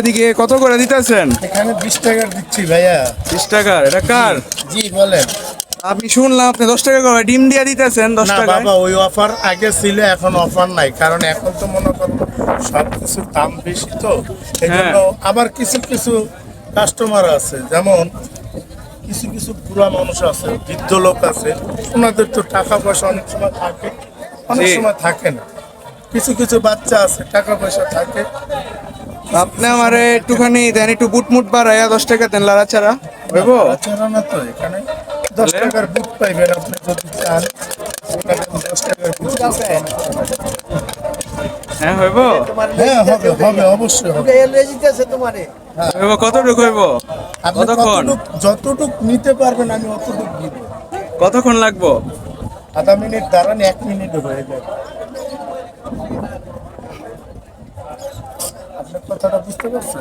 এদিকে কত করে দিতেছেন? এখানে 20 টাকা দিচ্ছি ভাইয়া। 20 টাকার? এটা কার? জি বলেন। আপনি শুনলাম আপনি 10 টাকা করে ডিম দিয়ে দিতেছেন 10 না টাকায়। বাবা, ওই অফার আগে ছিল, এখন অফার নাই, কারণ এখন তো মনে করো সব কিছুর দাম বেশি, তো এই হ্যাঁ। জন্য আবার কিছু কিছু কাস্টমার আছে, যেমন কিছু কিছু বুড়া মানুষ আছে, বৃদ্ধ লোক আছে, ওনাদের তো টাকা পয়সা অনেক সময় থাকে, অনেক জি। সময় থাকে না। কিছু কিছু বাচ্চা আছে, টাকা পয়সা থাকে। আপনি আমারে একটুখানি দেন, একটু বুট মুট বাড়াইয়া 10 টাকা দেন লাড়া ছাড়া হইব? আচরণ না তো এখানে 10 তাহলে? টাকার বুট পাইবেন আপনি যদি চান। আপনাকে 10 টাকার বুট পাবেন। হ্যাঁ হইব? হ্যাঁ, হবে হবে, অবশ্যই হবে। হইব কতটুকু হইব? আপনি কতক্ষণ? যতটুক নিতে পারবেন আমি অতটুক দিব। কতক্ষণ লাগবো? আধা মিনিট দাঁড়ান, 1 মিনিট হয়ে যাবে। আপনার কথাটা বুঝতে পারছেন?